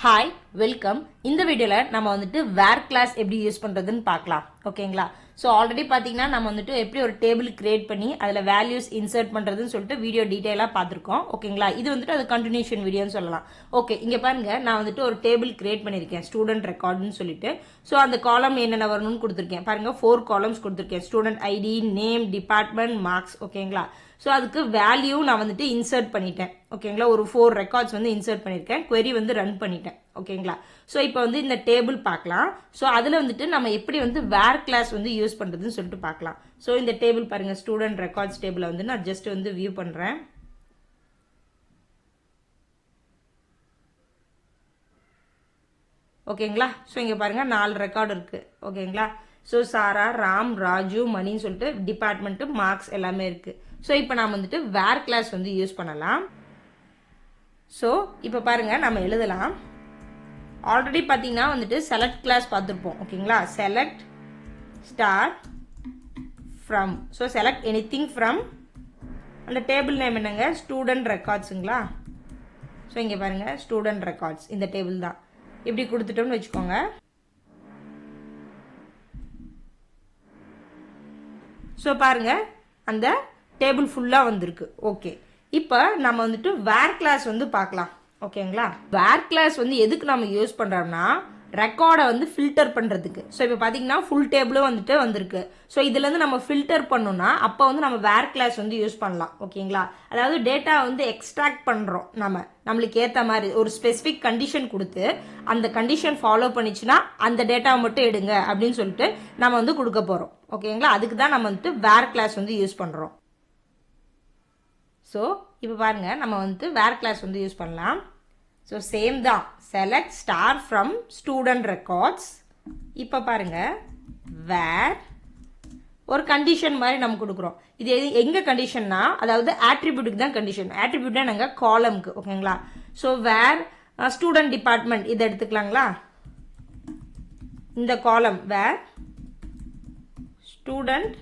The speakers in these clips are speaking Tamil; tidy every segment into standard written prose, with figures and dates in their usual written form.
Hi welcome. இந்த வீடியோவில் நம்ம வந்துட்டு வேர் கிளாஸ் எப்படி யூஸ் பண்ணுறதுன்னு பார்க்கலாம். ஓகேங்களா? ஸோ ஆல்ரெடி பார்த்தீங்கன்னா நம்ம வந்துட்டு எப்படி ஒரு டேபிள் கிரியேட் பண்ணி அதில் வேல்யூஸ் இன்சர்ட் பண்ணுறதுன்னு சொல்லிட்டு வீடியோ டீட்டெயிலாக பார்த்துருக்கோம். ஓகேங்களா? இது வந்துட்டு அது கண்டினியூஷன் வீடியோன்னு சொல்லலாம். ஓகே, இங்கே பாருங்க, நான் வந்துட்டு ஒரு டேபிள் கிரியேட் பண்ணியிருக்கேன், ஸ்டூடெண்ட் ரெக்கார்டுன்னு சொல்லிட்டு. ஸோ அந்த காலம் என்னென்ன வரணும்னு கொடுத்துருக்கேன் பாருங்க. 4 காலம்ஸ் கொடுத்துருக்கேன். Student ID, name, department, marks. ஓகேங்களா? ஸோ அதுக்கு வேல்யூ நான் வந்துட்டு இன்சர்ட் பண்ணிட்டேன். ஓகேங்களா? ஒரு 4 ரெக்கார்ட்ஸ் வந்து இன்சர்ட் பண்ணியிருக்கேன். query வந்து ரன் பண்ணிட்டேன். ஓகேங்களா? ஸோ இப்போ வந்து இந்த டேபிள் பார்க்கலாம். ஸோ அதில் வந்துட்டு நம்ம எப்படி வந்து வேர் கிளாஸ் வந்து யூஸ் பண்ணுறதுன்னு சொல்லிட்டு பார்க்கலாம். ஸோ இந்த டேபிள் பாருங்க, ஸ்டூடெண்ட் ரெக்கார்ட்ஸ் டேபிளை வந்து நான் ஜஸ்ட் வந்து வியூ பண்ணுறேன். ஓகேங்களா? ஸோ இங்கே பாருங்க 4 ரெக்கார்டு இருக்கு. ஓகேங்களா? ஸோ சாரா, ராம், ராஜு, மணின்னு சொல்லிட்டு டிபார்ட்மெண்ட்டு, மார்க்ஸ் எல்லாமே இருக்கு. ஸோ இப்போ நாம் வந்துட்டு வேர் கிளாஸ் வந்து யூஸ் பண்ணலாம். ஸோ இப்போ பாருங்க, நம்ம எழுதலாம். ஆல்ரெடி பார்த்தீங்கன்னா வந்துட்டு செலக்ட் கிளாஸ் பார்த்துருப்போம். ஓகேங்களா? Select start from. So select anything from. அந்த டேபிள் நேம் என்னங்க? ஸ்டூடெண்ட் ரெக்கார்ட்ஸுங்களா? ஸோ இங்கே பாருங்க, ஸ்டூடெண்ட் ரெக்கார்ட்ஸ் இந்த டேபிள் தான். இப்படி கொடுத்துட்டோம்னு வச்சுக்கோங்க. ஸோ பாருங்க, அந்த டேபிள் ஃபுல்லாக வந்திருக்கு. ஓகே, இப்போ நம்ம வந்துட்டு வேர் கிளாஸ் வந்து பார்க்கலாம். ஓகேங்களா? வேர் கிளாஸ் வந்து எதுக்கு நம்ம யூஸ் பண்ணுறோம்னா ரெக்கார்டை வந்து ஃபில்டர் பண்ணுறதுக்கு. ஸோ இப்போ பார்த்தீங்கன்னா ஃபுல் டேபிளும் வந்துட்டு வந்திருக்கு. ஸோ இதுலேருந்து நம்ம ஃபில்டர் பண்ணோம்னா அப்போ வந்து நம்ம வேர் கிளாஸ் வந்து யூஸ் பண்ணலாம். ஓகேங்களா? அதாவது டேட்டா வந்து எக்ஸ்ட்ராக்ட் பண்ணுறோம். நம்மளுக்கு ஏற்ற மாதிரி ஒரு ஸ்பெசிஃபிக் கண்டிஷன் கொடுத்து அந்த கண்டிஷன் ஃபாலோ பண்ணிச்சுன்னா அந்த டேட்டாவை மட்டும் எடுங்க அப்படின்னு சொல்லிட்டு நம்ம வந்து கொடுக்க போகிறோம். ஓகேங்களா? அதுக்கு தான் நம்ம வந்துட்டு வேர் கிளாஸ் வந்து யூஸ் பண்ணுறோம். ஸோ இப்போ பாருங்க, நம்ம வந்துட்டு வேர் கிளாஸ் வந்து யூஸ் பண்ணலாம். ஸோ சேம் தான், select star from student records. இப்போ பாருங்க, வேர் ஒரு கண்டிஷன் மாதிரி நம்ம கொடுக்குறோம். இது எங்க கண்டிஷன்னா, அதாவது ஆட்ரிபியூட்டுக்கு தான் கண்டிஷன். ஆட்ரிபியூட்னா நாங்கள் காலம்க்கு. ஓகேங்களா? ஸோ வேர் ஸ்டூடெண்ட் டிபார்ட்மெண்ட் இதை எடுத்துக்கலாங்களா? இந்த காலம் வேர் ஸ்டூடெண்ட்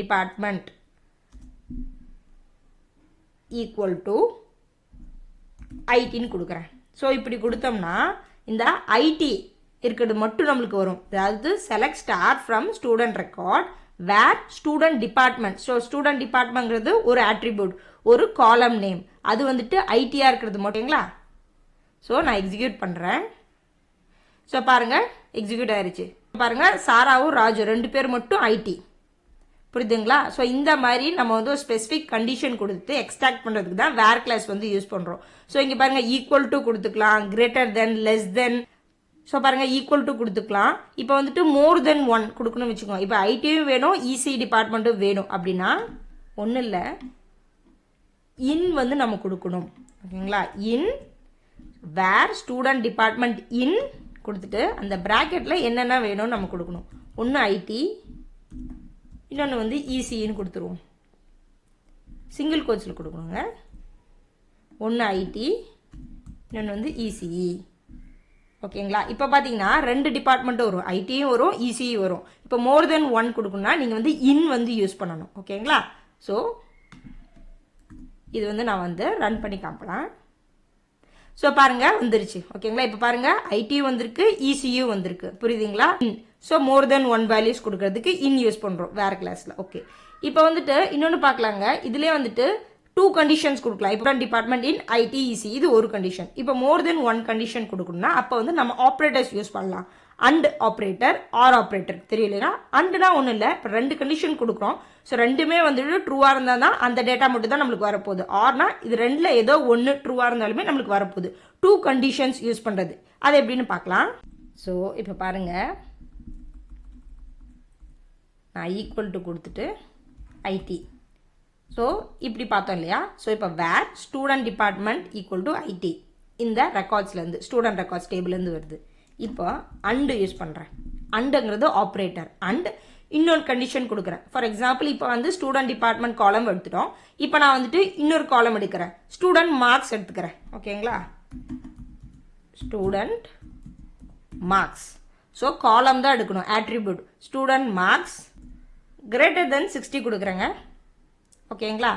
டிபார்ட்மெண்ட் ஈக்குவல் டு ஐடின்னு கொடுக்குறேன். ஸோ இப்படி கொடுத்தோம்னா இந்த ஐடி இருக்கிறது மட்டும் நம்மளுக்கு வரும். அதாவது select star from student record where student department. So student டிபார்ட்மெண்ட்ங்கிறது ஒரு ஆட்ரிபியூட், ஒரு காலம் நேம். அது வந்துட்டு ஐடியா இருக்கிறது மட்டுங்களா? ஸோ நான் எக்ஸிக்யூட் பண்ணுறேன். ஸோ பாருங்க, எக்ஸிக்யூட் ஆயிடுச்சு. பாருங்க, சாராவும் ராஜு 2 பேர் மட்டும் ஐடி. புரியுதுங்களா? ஸோ இந்த மாதிரி நம்ம வந்து ஒரு ஸ்பெசிஃபிக் கண்டிஷன் கொடுத்து எக்ஸ்ட்ராக்ட் பண்ணுறதுக்கு தான் வேர் கிளாஸ் வந்து யூஸ் பண்ணுறோம். ஸோ இங்கே பாருங்க, ஈக்குவல் டு கொடுத்துக்கலாம், greater than, less than. So பாருங்க, ஈக்குவல் டு கொடுத்துக்கலாம். இப்போ வந்துட்டு மோர் தென் 1 கொடுக்கணும்னு வச்சுக்கோங்க. இப்போ ஐடியும் வேணும், இசி டிபார்ட்மெண்ட்டும் வேணும் அப்படின்னா ஒன்றும் இல்லை, இன் வந்து நம்ம கொடுக்கணும். ஓகேங்களா? இன் வேர் ஸ்டூடெண்ட் டிபார்ட்மெண்ட் இன் கொடுத்துட்டு அந்த ப்ராக்கெட்டில் என்னென்ன வேணும்னு நம்ம கொடுக்கணும். ஒன்று ஐடி, இன்னொன்று வந்து இசின்னு கொடுத்துருவோம். சிங்கிள் கோட்ஸில் கொடுக்கணுங்க. ஒன்று ஐடி, இன்னொன்று வந்து இசிஇ. ஓகேங்களா? இப்போ பார்த்தீங்கன்னா 2 டிபார்ட்மெண்ட்டும் வரும், ஐடியும் வரும், இசியும் வரும். இப்போ மோர் தென் 1 கொடுக்கணும்னா நீங்கள் வந்து இன் வந்து யூஸ் பண்ணணும். ஓகேங்களா? ஸோ இது வந்து நான் வந்து ரன் பண்ணி காப்பலாம். ஸோ பாருங்க, வந்துருச்சு. ஓகேங்களா? இப்போ பாருங்க, ஐடியும் வந்திருக்கு, இசியூ வந்திருக்கு. புரியுதுங்களா? ஸோ மோர் தென் 1 வேல்யூஸ் கொடுக்கறதுக்கு இன் யூஸ் பண்ணுறோம் வேர் கிளாஸில். ஓகே, இப்போ வந்துட்டு இன்னொன்று பார்க்கலாங்க. இதுலேயே வந்துட்டு 2 கண்டிஷன்ஸ் கொடுக்கலாம். இப்போ டிபார்ட்மெண்ட் இன் ஐடி, இசி இது ஒரு கண்டிஷன். இப்போ மோர் தென் 1 கண்டிஷன் கொடுக்கணும்னா அப்போ வந்து நம்ம ஆப்ரேட்டர்ஸ் யூஸ் பண்ணலாம். அண்ட் ஆப்ரேட்டர், ஆர் ஆப்ரேட்டர் தெரியலனா. அண்ட்னா ஒன்றும் இல்லை, இப்போ 2 கண்டிஷன் கொடுக்குறோம். ஸோ ரெண்டுமே வந்துட்டு ட்ரூவாக இருந்தால் தான் அந்த டேட்டா மட்டும் தான் நம்மளுக்கு வரப்போகுது. ஆர்னா இது 2ல் ஏதோ ஒன்று ட்ரூவாக இருந்தாலுமே நம்மளுக்கு வரப்போகுது. 2 கண்டிஷன்ஸ் யூஸ் பண்ணுறது அது எப்படின்னு பார்க்கலாம். ஸோ இப்போ பாருங்க, நான் ஈக்குவல் டு கொடுத்துட்டு ஐடி. ஸோ இப்படி பார்த்தோம் இல்லையா? ஸோ இப்போ where student department equal to IT இந்த ரெக்கார்ட்ஸ்லேருந்து, ஸ்டூடெண்ட் ரெக்கார்ட்ஸ் டேபிள்லேருந்து வருது. இப்போ அண்டு யூஸ் பண்ணுறேன். அண்டுங்கிறது ஆப்ரேட்டர். அண்ட் இன்னொரு கண்டிஷன் கொடுக்குறேன். ஃபார் எக்ஸாம்பிள், இப்போ வந்து ஸ்டூடெண்ட் டிபார்ட்மெண்ட் காலம் எடுத்துட்டோம். இப்போ நான் வந்துட்டு இன்னொரு காலம் எடுக்கிறேன், ஸ்டூடெண்ட் மார்க்ஸ் எடுத்துக்கிறேன். ஓகேங்களா? Student marks. ஸோ காலம் தான் எடுக்கணும், attribute. Student marks greater than 60 கொடுக்குறேங்க. ஓகேங்களா?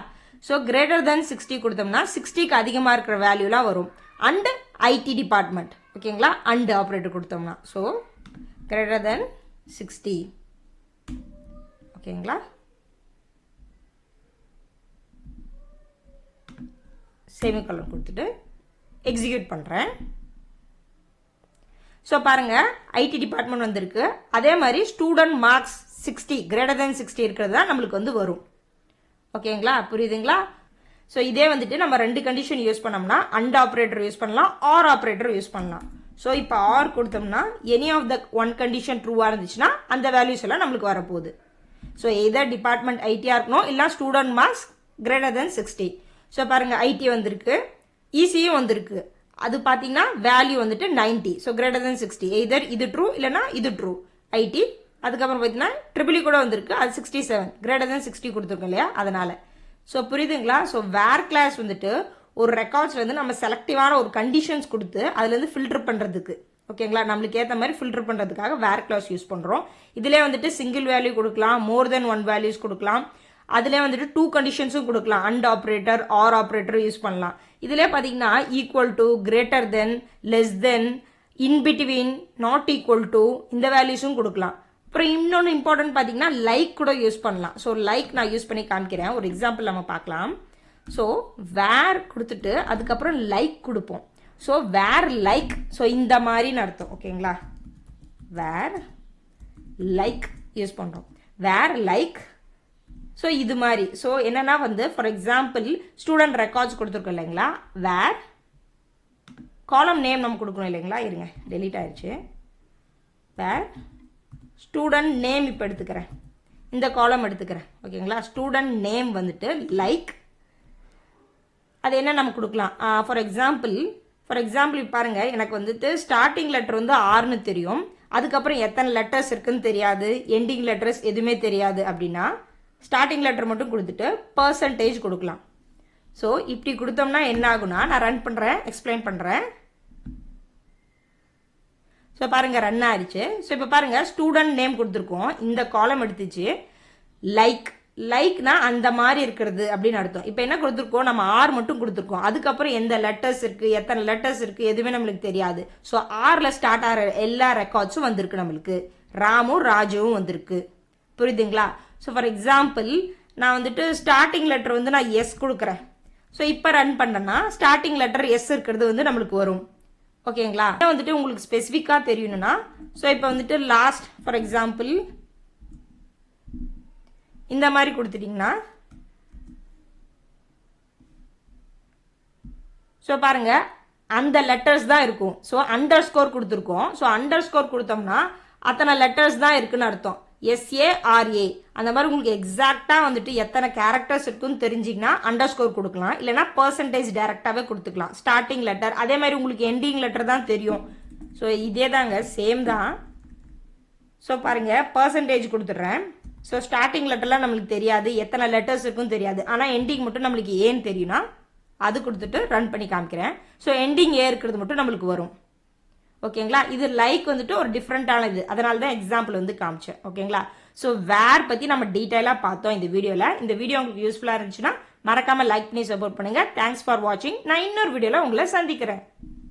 ஸோ கிரேட்டர் தென் 60 கொடுத்தோம்னா 60க்கு அதிகமாக இருக்கிற வேல்யூலாம் வரும். And IT department. ஓகேங்களா, அண்ட் ஆப்ரேட்டர் கொடுத்தோம்னா ஸோ கிரேட்டர் தென் 60. ஓகேங்களா, செமிகோலன் கொடுத்துட்டு எக்ஸிக்யூட் பண்ணுறேன். ஸோ பாருங்க ஐடி டிபார்ட்மெண்ட் வந்திருக்கு. அதே மாதிரி ஸ்டூடெண்ட் மார்க்ஸ் 60 கிரேட்டர் தென் 60 இருக்கிறது தான் நம்மளுக்கு வந்து வரும். ஓகேங்களா, புரியுதுங்களா? ஸோ இதே வந்துட்டு நம்ம 2 கண்டிஷன் யூஸ் பண்ணோம்னா அண்ட் ஆப்ரேட்டர் யூஸ் பண்ணலாம், ஆர் ஆப்ரேட்டர் யூஸ் பண்ணலாம். ஸோ இப்போ ஆர் கொடுத்தோம்னா any of the one condition ட்ரூவாக இருந்துச்சுன்னா அந்த வேல்யூஸ் எல்லாம் நம்மளுக்கு வரப்போகுது. ஸோ எதர் டிபார்ட்மெண்ட் ஐடியாக இருக்கணும், இல்லை student marks greater than 60. So பாருங்க ஐடி வந்திருக்கு, இசியும் வந்திருக்கு. அது பார்த்தீங்கன்னா வேல்யூ வந்துட்டு 90. So greater than 60. எதர் இது ட்ரூ இல்லைனா இது ட்ரூ ஐடி. அதுக்கப்புறம் பார்த்தீங்கன்னா ட்ரிபிள் கூட வந்திருக்கு, அது 67 கிரேட்டர் தென் 60 கொடுத்துருக்கோம் இல்லையா, அதனால. ஸோ புரியுதுங்களா? ஸோ வேர் கிளாஸ் வந்துட்டு ஒரு ரெக்கார்ட்ஸ்ல வந்து நம்ம செலக்டிவான ஒரு கண்டிஷன்ஸ் கொடுத்து அதுலேருந்து ஃபில்டர் பண்ணுறதுக்கு, ஓகேங்களா, நம்மளுக்கு ஏற்ற மாதிரி ஃபில்டர் பண்ணுறதுக்காக வேர் கிளாஸ் யூஸ் பண்ணுறோம். இதிலே வந்துட்டு சிங்கிள் வேல்யூ கொடுக்கலாம், மோர் தென் ஒன் வேல்யூஸ் கொடுக்கலாம். அதிலே வந்துட்டு 2 கண்டிஷன்ஸும் கொடுக்கலாம், and operator, R operator use பண்ணலாம். இதிலே பார்த்தீங்கன்னா equal to, greater than, less than, in between, not equal to இந்த வேல்யூஸும் கொடுக்கலாம். அப்புறம் இன்னொன்று இம்பார்ட்டன்ட் பார்த்தீங்கன்னா லைக் கூட யூஸ் பண்ணலாம். ஸோ லைக் நான் யூஸ் பண்ணி காமிக்கிறேன், ஒரு எக்ஸாம்பிள் நம்ம பார்க்கலாம். ஸோ வேர் கொடுத்துட்டு அதுக்கப்புறம் லைக் கொடுப்போம். ஸோ வேர் லைக், ஸோ இந்த மாதிரின்னு அர்த்தம். ஓகேங்களா, வேர் லைக் யூஸ் பண்ணுறோம், வேர் லைக். ஸோ இது மாதிரி. ஸோ என்னன்னா வந்து ஃபார் எக்ஸாம்பிள் ஸ்டூடெண்ட் ரெக்கார்ட்ஸ் கொடுத்துருக்கோம் இல்லைங்களா, வேர் காலம் நேம் நம்ம கொடுக்கணும் இல்லைங்களா, இருங்க டெலீட் ஆயிடுச்சு. வேர் ஸ்டூடெண்ட் நேம் இப்போ எடுத்துக்கிறேன், இந்த காலம் எடுத்துக்கிறேன். ஓகேங்களா, ஸ்டூடெண்ட் நேம் வந்துட்டு லைக், அது என்ன நம்ம கொடுக்கலாம். ஃபார் எக்ஸாம்பிள் பாருங்க, எனக்கு வந்துட்டு ஸ்டார்டிங் லெட்டர் வந்து ஆர்னு தெரியும், அதுக்கப்புறம் எத்தனை லெட்டர்ஸ் இருக்குன்னு தெரியாது, எண்டிங் லெட்டர்ஸ் எதுவுமே தெரியாது அப்படின்னா ஸ்டார்டிங் லெட்டர் மட்டும் கொடுத்துட்டு பர்சன்டேஜ் கொடுக்கலாம். ஸோ இப்படி கொடுத்தோம்னா என்ன ஆகுனா, நான் ரன் பண்ணுறேன், எக்ஸ்பிளைன் பண்ணுறேன். ஸோ பாருங்க ரன் ஆயிடுச்சு. ஸோ இப்போ பாருங்க ஸ்டூடெண்ட் நேம் கொடுத்துருக்கோம், இந்த காலம் எடுத்துச்சு. லைக்னா அந்த மாதிரி இருக்கிறது அப்படின்னு அர்த்தம். இப்போ என்ன கொடுத்துருக்கோம், நம்ம ஆர் மட்டும் கொடுத்துருக்கோம், அதுக்கப்புறம் எந்த லெட்டர்ஸ் இருக்கு, எத்தனை லெட்டர்ஸ் இருக்கு எதுவுமே நம்மளுக்கு தெரியாது. ஸோ ஆர்ல ஸ்டார்ட் ஆகிற எல்லா ரெக்கார்ட்ஸும் வந்திருக்கு நம்மளுக்கு, ராமும் ராஜுவும் வந்திருக்கு. புரியுதுங்களா? ஸோ ஃபார் எக்ஸாம்பிள் நான் வந்துட்டு ஸ்டார்டிங் லெட்டர் வந்து நான் எஸ் கொடுக்குறேன். ஸோ இப்போ ரன் பண்ணேன்னா ஸ்டார்டிங் லெட்டர் எஸ் இருக்கிறது வந்து நம்மளுக்கு வரும். ஓகேங்களா, வந்துட்டு உங்களுக்கு ஸ்பெசிஃபிக்காக தெரியணும்னா ஸோ இப்போ வந்துட்டு லாஸ்ட் ஃபார் எக்ஸாம்பிள் இந்த மாதிரி கொடுத்துட்டீங்கன்னா ஸோ பாருங்க அந்த லெட்டர்ஸ் தான் இருக்கும். ஸோ அண்டர் ஸ்கோர் கொடுத்துருக்கோம். ஸோ அண்டர் ஸ்கோர் கொடுத்தோம்னா அத்தனை லெட்டர்ஸ் தான் இருக்குன்னு அர்த்தம். SARA அந்த மாதிரி உங்களுக்கு எக்ஸாக்டா வந்துட்டு எத்தனை கேரக்டர்ஸ் இருக்குன்னு தெரிஞ்சிங்கன்னா அண்டர் ஸ்கோர் கொடுக்கலாம், இல்லைனா பர்சன்டேஜ் டைரக்டாவே கொடுத்துக்கலாம். ஸ்டார்டிங் லெட்டர் அதே மாதிரி உங்களுக்கு எண்டிங் லெட்டர் தான் தெரியும். ஸோ இதே தாங்க சேம் தான். ஸோ பாருங்க பர்சன்டேஜ் கொடுத்துட்றேன். ஸோ ஸ்டார்டிங் லெட்டர்லாம் நம்மளுக்கு தெரியாது, எத்தனை லெட்டர்ஸ் இருக்குன்னு தெரியாது, ஆனால் எண்டிங் மட்டும் நம்மளுக்கு ஏன்னு தெரியும்னா அது கொடுத்துட்டு ரன் பண்ணி காமிக்கிறேன். ஸோ எண்டிங் ஏ இருக்கிறது மட்டும் நம்மளுக்கு வரும். ஓகேங்களா, இது லைக் வந்துட்டு ஒரு டிஃப்ரெண்டானது, அதனால தான் எக்ஸாம்பிள் வந்து காமிச்சேன். ஓகேங்களா, ஸோ வேர் பற்றி நம்ம டீட்டெயிலாக பார்த்தோம் இந்த வீடியோவில். இந்த வீடியோ உங்களுக்கு யூஸ்ஃபுல்லாக இருந்துச்சுன்னா மறக்காமல் லைக் பண்ணி சப்போர்ட் பண்ணுங்கள். தேங்க்ஸ் ஃபார் வாட்சிங். நான் இன்னொரு வீடியோவில் உங்களை சந்திக்கிறேன்.